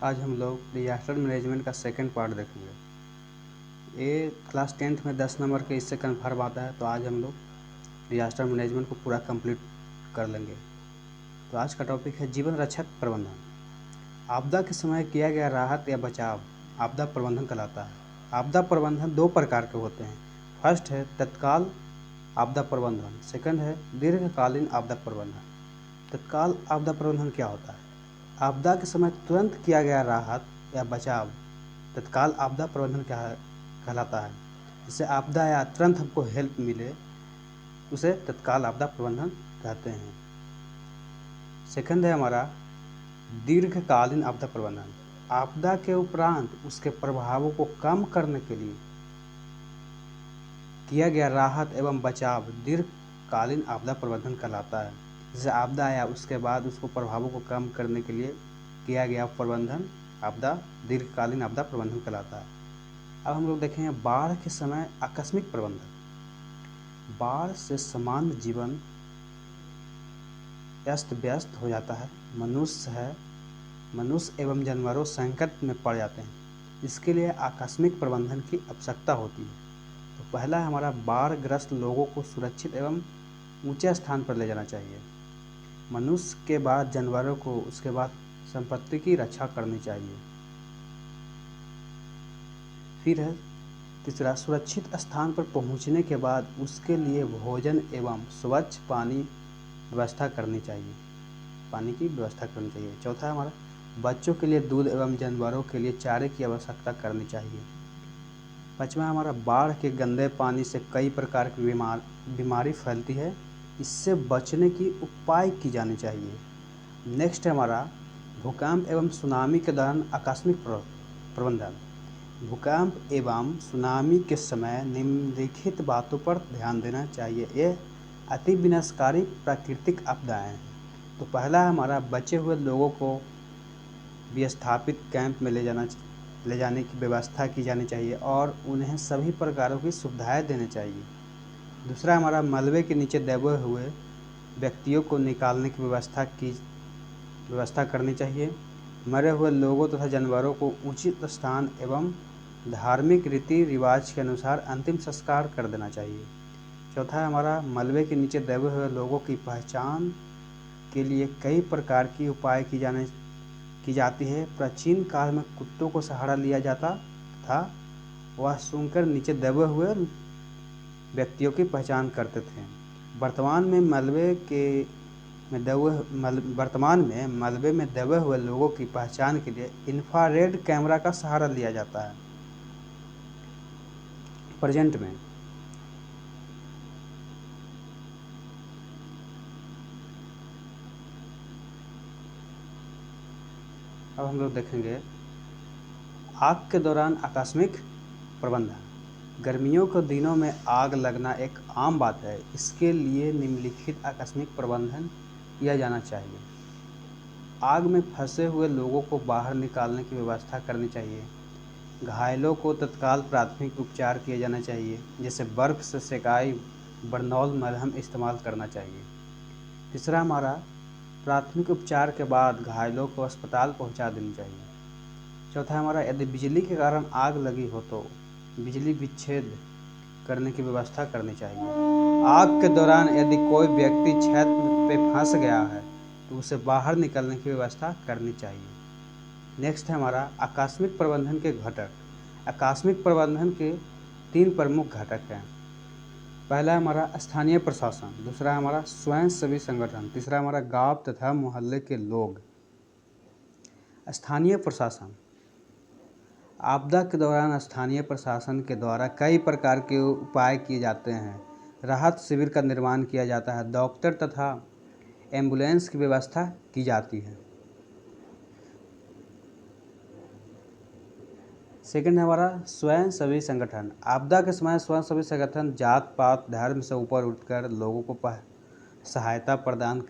आज हम लोग डिजास्टर मैनेजमेंट का सेकंड पार्ट देखेंगे। ये क्लास 10th में 10 नंबर के इससे कन्फर्म आता है, तो आज हम लोग डिजास्टर मैनेजमेंट को पूरा कंप्लीट कर लेंगे। तो आज का टॉपिक है जीवन रक्षक प्रबंधन। आपदा के समय किया गया राहत या बचाव आपदा प्रबंधन कहलाता है। आपदा प्रबंधन दो प्रकार के होते हैं। फर्स्ट है तत्काल आपदा प्रबंधन, सेकंड है दीर्घकालीन आपदा प्रबंधन। तत्काल आपदा प्रबंधन क्या होता है? आपदा के समय तुरंत किया गया राहत या बचाव तत्काल आपदा प्रबंधन कहलाता है। जिससे आपदा या तुरंत हमको हेल्प मिले उसे तत्काल आपदा प्रबंधन कहते हैं। सेकंड है हमारा दीर्घकालीन आपदा प्रबंधन। आपदा के उपरांत उसके प्रभावों को कम करने के लिए किया गया राहत एवं बचाव दीर्घकालीन आपदा प्रबंधन कहलाता है। जैसे आपदा आया उसके बाद उसको प्रभावों को कम करने के लिए किया गया प्रबंधन दीर्घकालीन आपदा प्रबंधन कहलाता है। अब हम लोग देखेंगे बाढ़ के समय आकस्मिक प्रबंधन। बाढ़ से सामान्य जीवन अस्त व्यस्त हो जाता है। मनुष्य एवं जानवरों संकट में पड़ जाते हैं। इसके लिए आकस्मिक प्रबंधन की आवश्यकता होती है। तो पहला है हमारा बाढ़ग्रस्त लोगों को सुरक्षित एवं ऊंचे स्थान पर ले जाना चाहिए। मनुष्य के बाद जानवरों को, उसके बाद संपत्ति की रक्षा करनी चाहिए। फिर है तीसरा, सुरक्षित स्थान पर पहुंचने के बाद उसके लिए भोजन एवं स्वच्छ पानी व्यवस्था करनी चाहिए। पानी की व्यवस्था करनी चाहिए। चौथा है हमारा बच्चों के लिए दूध एवं जानवरों के लिए चारे की आवश्यकता करनी चाहिए। पाँचवा हमारा बाढ़ के गंदे पानी से कई प्रकार की बीमारी फैलती है। इससे बचने की उपाय की जानी चाहिए। नेक्स्ट है हमारा भूकंप एवं सुनामी के दौरान आकस्मिक प्रबंधन। भूकंप एवं सुनामी के समय निम्नलिखित बातों पर ध्यान देना चाहिए। ये अति विनाशकारी प्राकृतिक आपदाएं हैं। तो पहला हमारा बचे हुए लोगों को विस्थापित कैंप में ले जाने की व्यवस्था की जानी चाहिए और उन्हें सभी प्रकारों की सुविधाएं देनी चाहिए। दूसरा हमारा मलबे के नीचे दबे हुए व्यक्तियों को निकालने की व्यवस्था करनी चाहिए। मरे हुए लोगों तथा जानवरों को उचित स्थान एवं धार्मिक रीति रिवाज के अनुसार अंतिम संस्कार कर देना चाहिए। चौथा है हमारा मलबे के नीचे दबे हुए लोगों की पहचान के लिए कई प्रकार की उपाय की जाती है। प्राचीन काल में कुत्तों को सहारा लिया जाता था। वह सूंघकर नीचे दबे हुए व्यक्तियों की पहचान करते थे। वर्तमान में मलबे में दबे हुए लोगों की पहचान के लिए इंफ्रारेड कैमरा का सहारा लिया जाता है। प्रेजेंट में अब हम लोग देखेंगे आग के दौरान आकस्मिक प्रबंधन। गर्मियों के दिनों में आग लगना एक आम बात है। इसके लिए निम्नलिखित आकस्मिक प्रबंधन किया जाना चाहिए। आग में फंसे हुए लोगों को बाहर निकालने की व्यवस्था करनी चाहिए। घायलों को तत्काल प्राथमिक उपचार किया जाना चाहिए, जैसे बर्फ से सेकाई बर्नौल मलहम इस्तेमाल करना चाहिए। तीसरा हमारा प्राथमिक उपचार के बाद घायलों को अस्पताल पहुंचा देनी चाहिए। चौथा हमारा यदि बिजली के कारण आग लगी हो तो बिजली विच्छेद करने की व्यवस्था करनी चाहिए। आग के दौरान यदि कोई व्यक्ति छत पे फंस गया है तो उसे बाहर निकलने की व्यवस्था करनी चाहिए। नेक्स्ट है हमारा आकस्मिक प्रबंधन के घटक। आकस्मिक प्रबंधन के 3 प्रमुख घटक हैं। पहला है हमारा स्थानीय प्रशासन, दूसरा है हमारा स्वयंसेवी संगठन, तीसरा हमारा गांव तथा मोहल्ले के लोग। स्थानीय प्रशासन, आपदा के दौरान स्थानीय प्रशासन के द्वारा कई प्रकार के उपाय किए जाते हैं। राहत शिविर का निर्माण किया जाता है। डॉक्टर तथा एम्बुलेंस की व्यवस्था की जाती है। सेकंड है हमारा स्वयंसेवी संगठन। आपदा के समय स्वयंसेवी संगठन जात पात धर्म से ऊपर उठकर लोगों को सहायता प्रदान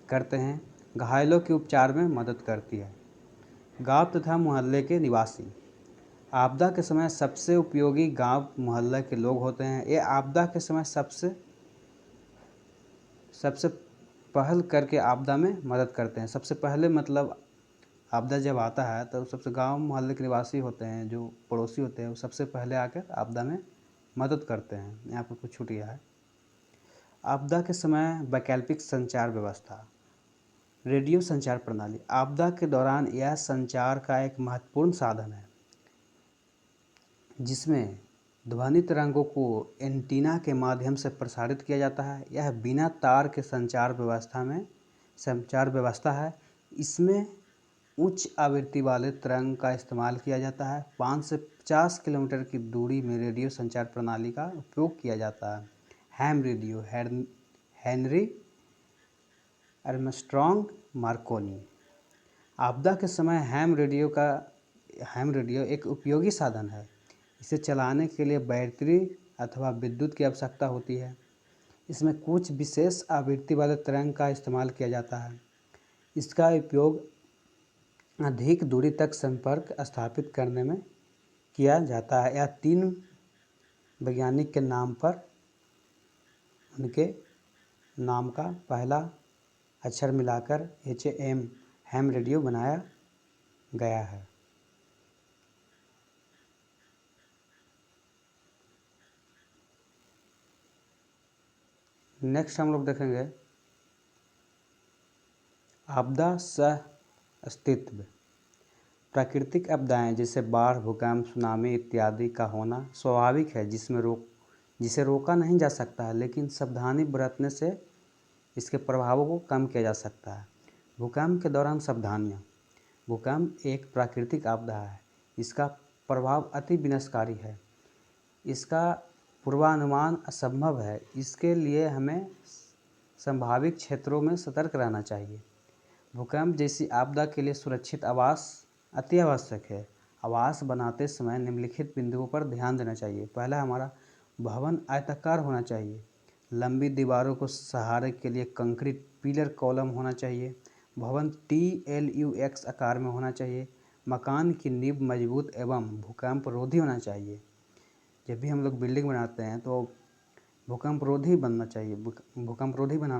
करते हैं। घायलों के उपचार में मदद करती है। गांव तथा मोहल्ले के निवासी, आपदा के समय सबसे उपयोगी गांव मोहल्ले के लोग होते हैं। ये आपदा के समय सबसे पहल करके आपदा में मदद करते हैं। सबसे पहले मतलब आपदा जब आता है तो सबसे गांव मोहल्ले के निवासी होते हैं, जो पड़ोसी होते हैं, वो सबसे पहले आकर आपदा में मदद करते हैं। यहाँ पर कुछ छूट गया है। आपदा के समय वैकल्पिक संचार व्यवस्था। रेडियो संचार प्रणाली आपदा के दौरान यह संचार का एक महत्वपूर्ण साधन है, जिसमें ध्वनि तरंगों को एंटीना के माध्यम से प्रसारित किया जाता है। यह बिना तार के संचार व्यवस्था है। इसमें उच्च आवृत्ति वाले तरंग का इस्तेमाल किया जाता है। 5 से 50 किलोमीटर की दूरी में रेडियो संचार प्रणाली का उपयोग किया जाता है। Ham radio Henry Armstrong Markovnikov. आपदा के समय हैम रेडियो एक उपयोगी साधन है। इसे चलाने के लिए बैटरी अथवा विद्युत की आवश्यकता होती है। इसमें कुछ विशेष आवृत्ति वाले तरंग का इस्तेमाल किया जाता है। इसका उपयोग अधिक दूरी तक संपर्क स्थापित करने में किया जाता है। यह 3 वैज्ञानिक के नाम पर उनके नाम का पहला अक्षर मिलाकर HAM हैम रेडियो बनाया गया है। नेक्स्ट हम लोग देखेंगे आपदा सह अस्तित्व। प्राकृतिक आपदाएं जैसे बाढ़, भूकंप, सुनामी इत्यादि का होना स्वाभाविक है, जिसे रोका नहीं जा सकता है, लेकिन सावधानी बरतने से इसके प्रभावों को कम किया जा सकता है। भूकंप के दौरान सावधानियाँ। भूकंप एक प्राकृतिक आपदा है। इसका प्रभाव अति विनाशकारी है। इसका पूर्वानुमान असंभव है। इसके लिए हमें संभावित क्षेत्रों में सतर्क रहना चाहिए। भूकंप जैसी आपदा के लिए सुरक्षित आवास अति आवश्यक है। आवास बनाते समय निम्नलिखित बिंदुओं पर ध्यान देना चाहिए। पहला, हमारा भवन आयताकार होना चाहिए। लंबी दीवारों को सहारे के लिए कंक्रीट पिलर कॉलम होना चाहिए। भवन TLUX आकार में होना चाहिए। मकान की नींव मजबूत एवं भूकंप रोधी होना चाहिए। जब भी हम लोग बिल्डिंग बनाते हैं तो भूकंप रोधी बनाना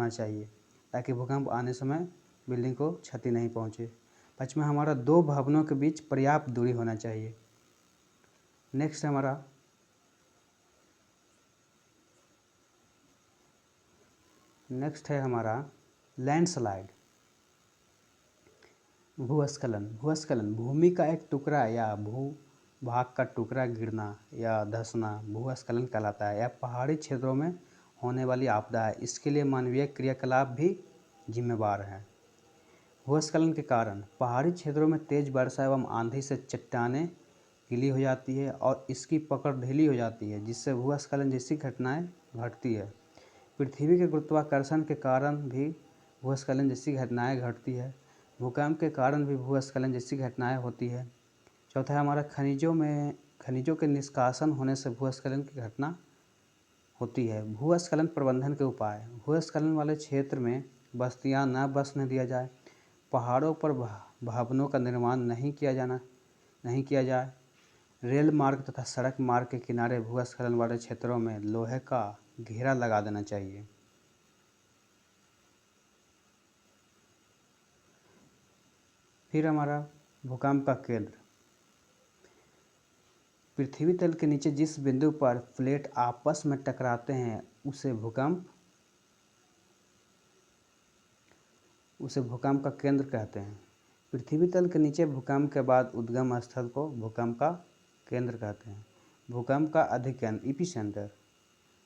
चाहिए, ताकि भूकंप आने समय बिल्डिंग को क्षति नहीं पहुंचे। 5वां, हमारा 2 भवनों के बीच पर्याप्त दूरी होना चाहिए। नेक्स्ट है हमारा लैंडस्लाइड। भूस्खलन भूमि का एक टुकड़ा या भूभाग का टुकड़ा गिरना या धंसना भूस्खलन कहलाता है। यह पहाड़ी क्षेत्रों में होने वाली आपदा है। इसके लिए मानवीय क्रियाकलाप भी जिम्मेवार हैं। भूस्खलन के कारण पहाड़ी क्षेत्रों में तेज वर्षा एवं आंधी से चट्टानें गीली हो जाती है और इसकी पकड़ ढीली हो जाती है, जिससे भूस्खलन जैसी घटनाएं घटती है। पृथ्वी के गुरुत्वाकर्षण के कारण भी भूस्खलन जैसी घटनाएं घटती है। भूकंप के कारण भी भूस्खलन जैसी घटनाएं होती है। चौथा है हमारा खनिजों के निष्कासन होने से भूस्खलन की घटना होती है। भूस्खलन प्रबंधन के उपाय। भूस्खलन वाले क्षेत्र में बस्तियां न बसने दिया जाए। पहाड़ों पर भवनों का निर्माण नहीं किया जाए। रेल मार्ग तथा सड़क मार्ग के किनारे भूस्खलन वाले क्षेत्रों में लोहे का घेरा लगा देना चाहिए। फिर हमारा भूकंप का केंद्र। पृथ्वी तल के नीचे जिस बिंदु पर प्लेट आपस में टकराते हैं उसे भूकंप का केंद्र कहते हैं। पृथ्वी तल के नीचे भूकंप के बाद उद्गम स्थल को भूकंप का केंद्र कहते हैं। भूकंप का अधिकेंद्र एपिसेंटर।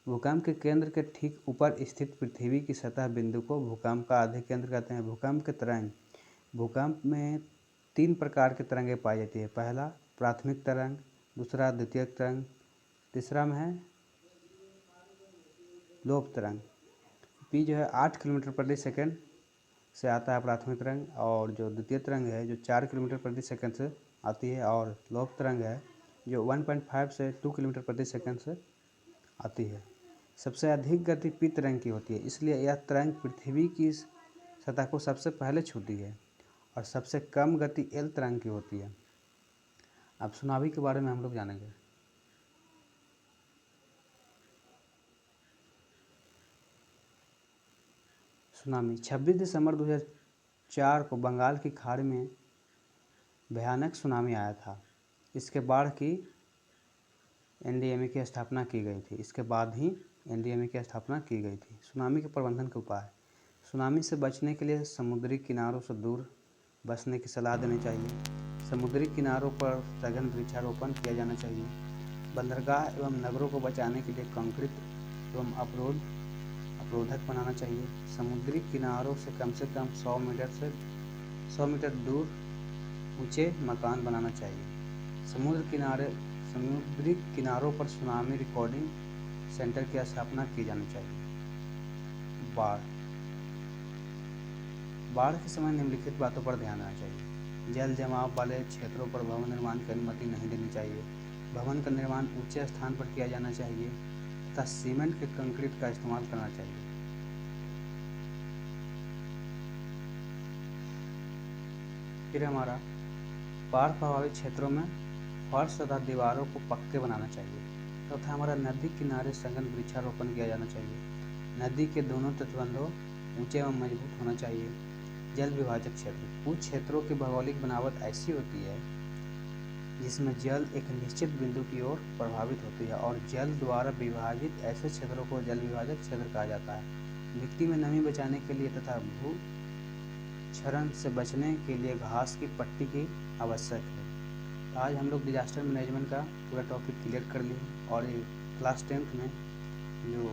भूकंप के केंद्र के ठीक ऊपर स्थित पृथ्वी की सतह बिंदु को भूकंप का अधिकेंद्र कहते हैं। भूकंप के तरंग। भूकंप में 3 प्रकार की तरंगें पाई जाती है। पहला, प्राथमिक तरंग। दूसरा, द्वितीयक तरंग। तीसरा में है लोप तरंग। P जो है 8 किलोमीटर प्रति सेकंड से आता है प्राथमिक तरंग, और जो द्वितीय तरंग है जो 4 किलोमीटर प्रति सेकंड से आती है, और लोप तरंग है जो 1.5 से 2 किलोमीटर प्रति सेकंड से आती है। सबसे अधिक गति P तरंग की होती है, इसलिए यह तरंग पृथ्वी की सतह को सबसे पहले छूती है, और सबसे कम गति L तरंग की होती है। अब सुनामी के बारे में हम लोग जानेंगे। सुनामी 26 दिसंबर 2004 को बंगाल की खाड़ी में भयानक सुनामी आया था। इसके बाढ़ की एनडीएमए की स्थापना की गई थी। इसके बाद ही एनडीएमए की स्थापना की गई थी। सुनामी के प्रबंधन के उपाय। सुनामी से बचने के लिए समुद्री किनारों से दूर बसने की सलाह देनी चाहिए। समुद्री किनारों पर सघन वृक्षारोपण किया जाना चाहिए। बंदरगाह एवं नगरों को बचाने के लिए कंक्रीट एवं अवरोधक बनाना चाहिए। समुद्री किनारों से कम 100 मीटर दूर ऊंचे मकान बनाना चाहिए। समुद्री किनारों पर सुनामी रिकॉर्डिंग सेंटर की स्थापना की जानी चाहिए। बाढ़ के समय निम्नलिखित बातों पर ध्यान देना चाहिए। जल जमाव वाले क्षेत्रों पर भवन निर्माण की अनुमति नहीं देनी चाहिए। भवन का निर्माण ऊंचे स्थान पर किया जाना चाहिए तथा सीमेंट के कंक्रीट का इस्तेमाल करना चाहिए। फिर हमारा बाढ़ प्रभावित क्षेत्रों में फर्श तथा दीवारों को पक्के बनाना चाहिए तथा हमारा नदी किनारे सघन वृक्षारोपण किया जाना चाहिए। नदी के दोनों तटबंधों ऊंचे एवं मजबूत होना चाहिए। जल विभाजक क्षेत्र। कुछ क्षेत्रों की भौगोलिक बनावट ऐसी होती है जिसमें जल एक निश्चित बिंदु की ओर प्रभावित होती है और जल द्वारा विभाजित ऐसे क्षेत्रों को जल विभाजक क्षेत्र कहा जाता है। मिट्टी में नमी बचाने के लिए तथा भू क्षरण से बचने के लिए घास की पट्टी की आवश्यक है। आज हम लोग डिजास्टर मैनेजमेंट का पूरा टॉपिक क्लियर कर लिए और ये क्लास 10th में जो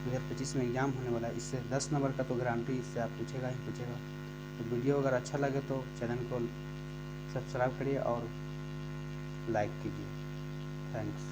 2025 में एग्ज़ाम होने वाला है इससे 10 नंबर का तो गारंटी इससे आप पूछेगा ही पूछेगा। तो वीडियो अगर अच्छा लगे तो चैनल को सब्सक्राइब करिए और लाइक कीजिए। थैंक्स।